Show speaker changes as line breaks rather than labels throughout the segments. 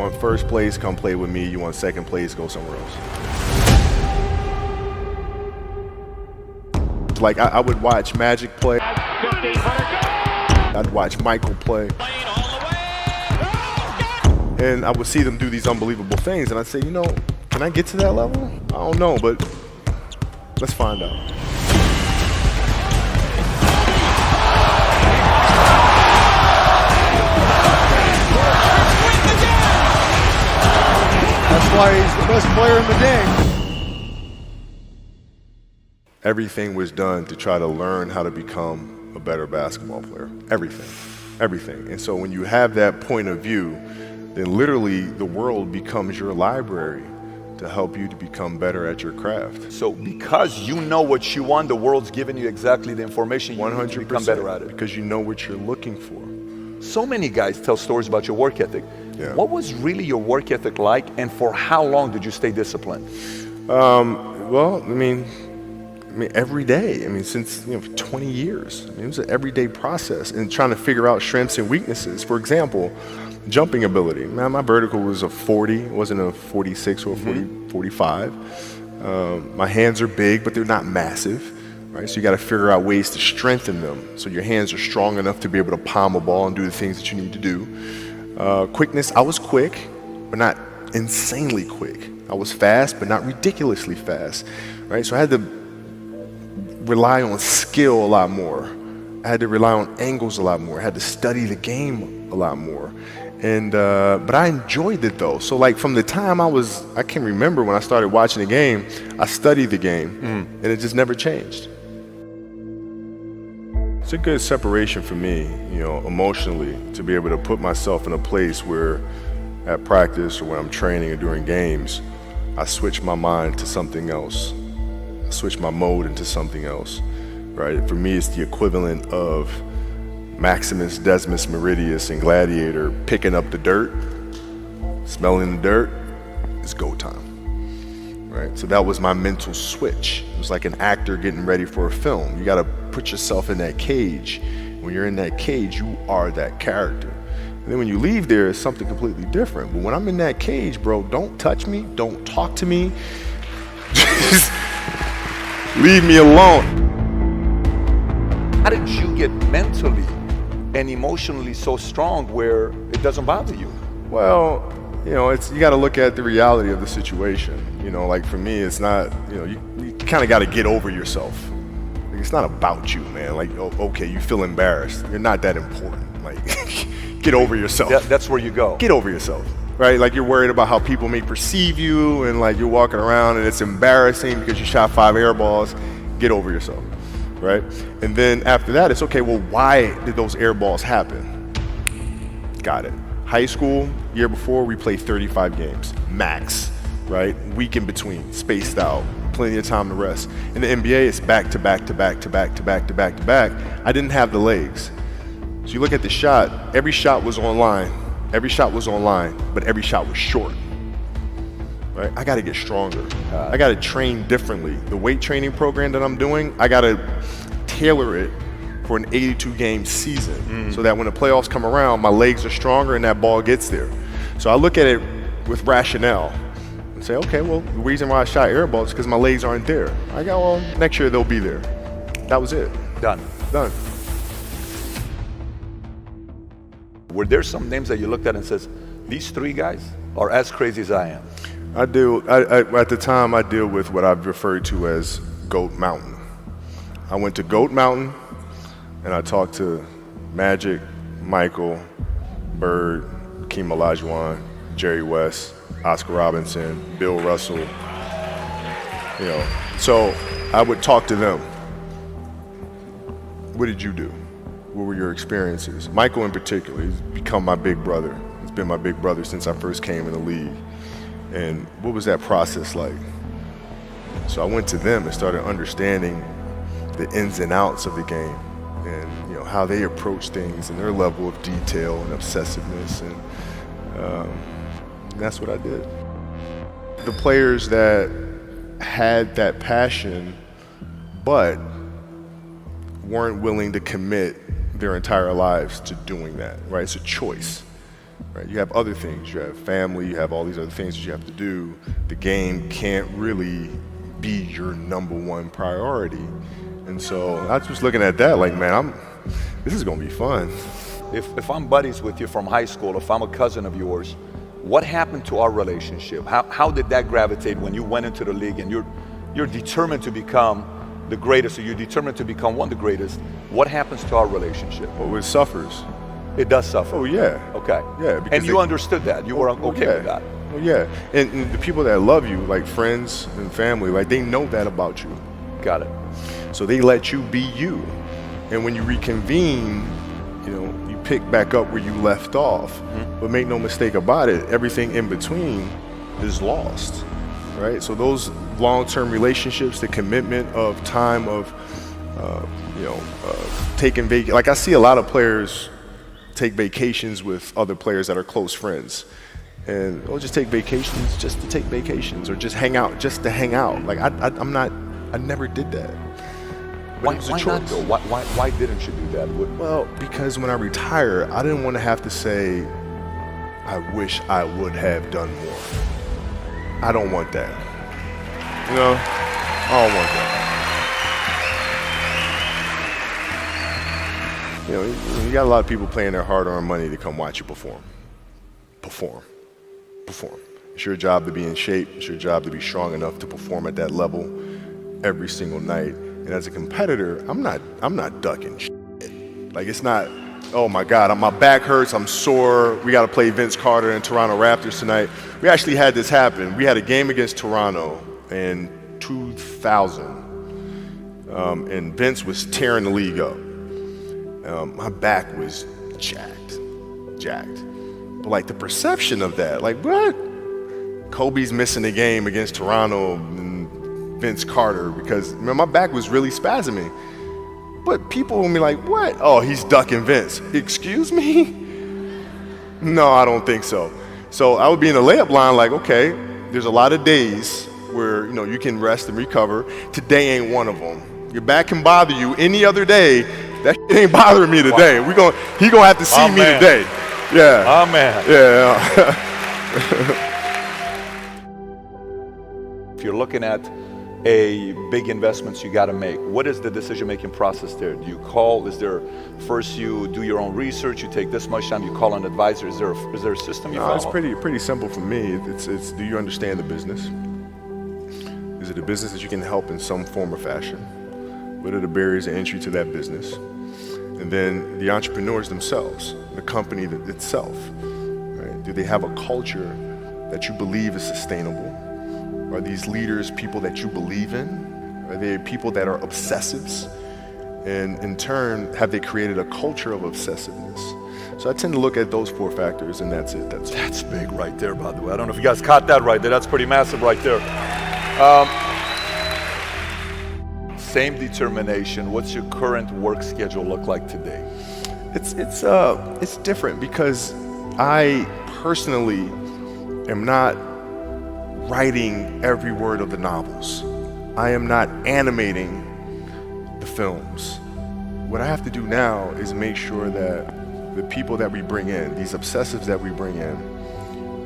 Want first place, come play with me. You want second place, go somewhere else. Like I would watch Magic play. I'd watch Michael play. And I would see them do these unbelievable things, and I'd say, you know, can I get to that level? I don't know, but let's find out.
That's why he's the best player in the game.
Everything was done to try to learn how to become a better basketball player. Everything. Everything. And so when you have that point of view, then literally the world becomes your library to help you to become better at your craft.
So because you know what you want, the world's giving you exactly the information you need to become better at it.
Because you know what you're looking for.
So many guys tell stories about your work ethic.
Yeah.
What was really your work ethic like, and for how long did you stay disciplined?
Well, I mean, every day. I mean, since 20 years. I mean, it was an everyday process and trying to figure out strengths and weaknesses. For example, jumping ability. Man, my vertical was a 40, it wasn't a 46 or a 45. My hands are big, but they're not massive. Right, so you got to figure out ways to strengthen them so your hands are strong enough to be able to palm a ball and do the things that you need to do. Quickness, I was quick, but not insanely quick. I was fast, but not ridiculously fast. Right, so I had to rely on skill a lot more. I had to rely on angles a lot more. I had to study the game a lot more. And but I enjoyed it though. So like from the time I can remember when I started watching the game, I studied the game, and it just never changed. It's a good separation for me, emotionally, to be able to put myself in a place where at practice or when I'm training or during games, I switch my mind to something else. I switch my mode into something else, right? For me, it's the equivalent of Maximus, Decimus, Meridius, and Gladiator picking up the dirt, smelling the dirt. It's go time, right? So that was my mental switch. It was like an actor getting ready for a film. You got to put yourself in that cage. When you're in that cage, you are that character. And then when you leave there, it's something completely different. But when I'm in that cage, bro, don't touch me, don't talk to me. Just leave me alone.
How did you get mentally and emotionally so strong where it doesn't bother you?
Well, you got to look at the reality of the situation. Like for me, it's not, you kind of got to get over yourself. It's not about you, man. Like, okay, you feel embarrassed. You're not that important. Like, get over yourself.
That's where you go.
Get over yourself, right? Like you're worried about how people may perceive you, and like you're walking around and it's embarrassing because you shot 5 air balls. Get over yourself, right? And then after that, it's okay, well, why did those air balls happen? Got it. High school, year before, we played 35 games, max, right? Week in between, spaced out, plenty of time to rest. In the NBA, it's back to back to back to back to back to back to back. I didn't have the legs. So you look at the shot, every shot was online. Every shot was online, but every shot was short. Right? I gotta get stronger. I gotta train differently. The weight training program that I'm doing, I gotta tailor it for an 82-game season so that when the playoffs come around, my legs are stronger and that ball gets there. So I look at it with rationale and say, okay, well, the reason why I shot air balls is because my legs aren't there. I go, well, next year they'll be there. That was it.
Done. Were there some names that you looked at and says, these 3 guys are as crazy as I am?
At the time, I deal with what I've referred to as Goat Mountain. I went to Goat Mountain and I talked to Magic, Michael, Bird, Hakeem Olajuwon, Jerry West, Oscar Robinson, Bill Russell. So I would talk to them. What did you do? What were your experiences? Michael in particular, he's become my big brother. He's been my big brother since I first came in the league. And what was that process like? So I went to them and started understanding the ins and outs of the game and how they approach things and their level of detail and obsessiveness, and that's what I did. The players that had that passion but weren't willing to commit their entire lives to doing that, right? It's a choice. right? You have other things. You have family. You have all these other things that you have to do. The game can't really be your number one priority. And so I was just looking at that like, man, this is gonna be fun.
If I'm buddies with you from high school, if I'm a cousin of yours, what happened to our relationship? How did that gravitate when you went into the league and you're determined to become the greatest, or you're determined to become one of the greatest? What happens to our relationship?
Well, it suffers.
It does suffer.
Oh yeah.
Okay.
Yeah.
And you understood that. You were okay
yeah.
with that.
Well, yeah. And the people that love you, like friends and family, like they know that about you.
Got it.
So they let you be you. And when you reconvene, you pick back up where you left off. Mm-hmm. But make no mistake about it, everything in between is lost, right? So those long-term relationships, the commitment of time of, taking vacation. Like I see a lot of players take vacations with other players that are close friends. And they'll just take vacations just to take vacations, or just hang out just to hang out. Like I never did that.
Why not though? Why didn't you do that?
Well, because when I retire, I didn't want to have to say, I wish I would have done more. I don't want that. I don't want that. You got a lot of people paying their hard-earned money to come watch you perform. Perform. It's your job to be in shape. It's your job to be strong enough to perform at that level every single night. And as a competitor, I'm not ducking shit. Like it's not, oh my God, my back hurts, I'm sore, we got to play Vince Carter and Toronto Raptors tonight. We actually had this happen. We had a game against Toronto in 2000, and Vince was tearing the league up. My back was jacked. But like the perception of that, like what? Kobe's missing the game against Toronto and Vince Carter because my back was really spasming. But people will be like, what? Oh, he's ducking Vince. Excuse me? No, I don't think so. So I would be in the layup line like, okay, there's a lot of days where you can rest and recover. Today ain't one of them. Your back can bother you any other day. That shit ain't bothering me today.
Wow.
He gonna have to see me today. Yeah.
Oh man.
Yeah.
If you're looking at a big investments you got to make, what is the decision-making process there? Do you call? Is there first you do your own research? You take this much time. You call an advisor. Is there a system you follow?
It's pretty simple for me. It's do you understand the business? Is it a business that you can help in some form or fashion? What are the barriers of entry to that business? And then the entrepreneurs themselves, the company itself, right? Do they have a culture that you believe is sustainable? Are these leaders people that you believe in? Are they people that are obsessives? And in turn, have they created a culture of obsessiveness? So I tend to look at those 4 factors, and that's it.
That's big right there, by the way. I don't know if you guys caught that right there. That's pretty massive right there. Same determination. What's your current work schedule look like today?
It's different because I personally am not writing every word of the novels. I am not animating the films. What I have to do now is make sure that the people that we bring in, these obsessives that we bring in,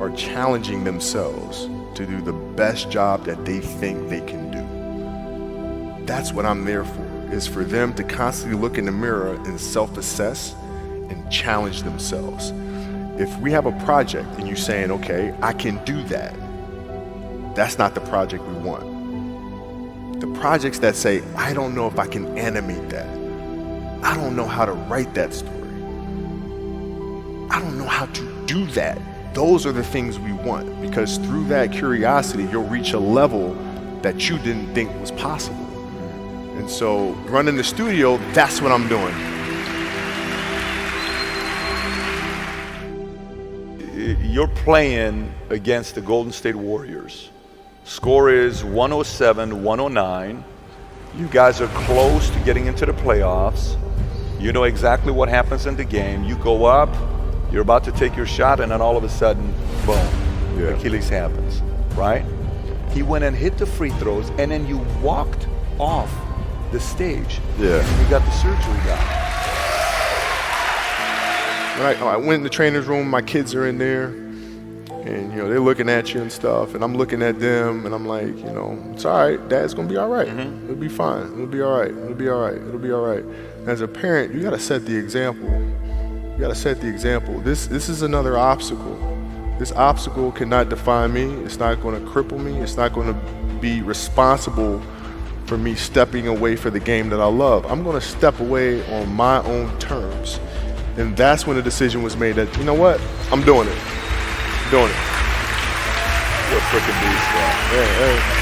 are challenging themselves to do the best job that they think they can do. That's what I'm there for, is for them to constantly look in the mirror and self-assess and challenge themselves. If we have a project and you're saying, okay, I can do that, that's not the project we want. The projects that say, I don't know if I can animate that. I don't know how to write that story. I don't know how to do that. Those are the things we want, because through that curiosity, you'll reach a level that you didn't think was possible. And so running the studio, that's what I'm doing.
You're playing against the Golden State Warriors. Score is 107-109. You guys are close to getting into the playoffs. You know exactly what happens in the game. You go up, you're about to take your shot, and then all of a sudden, boom, Achilles happens, right? He went and hit the free throws, and then you walked off the stage.
Yeah.
And you got the surgery done.
I went in the trainer's room, my kids are in there, and they're looking at you and stuff, and I'm looking at them, and I'm like, it's all right. Dad's gonna be all right. It'll be fine. It'll be all right. It'll be all right. It'll be all right. As a parent, you gotta set the example. You gotta set the example. This is another obstacle. This obstacle cannot define me. It's not gonna cripple me. It's not gonna be responsible for me stepping away for the game that I love. I'm gonna step away on my own terms. And that's when the decision was made that, you know what? I'm doing it. I'm doing it.
You're a freaking beast, bro.
Yeah,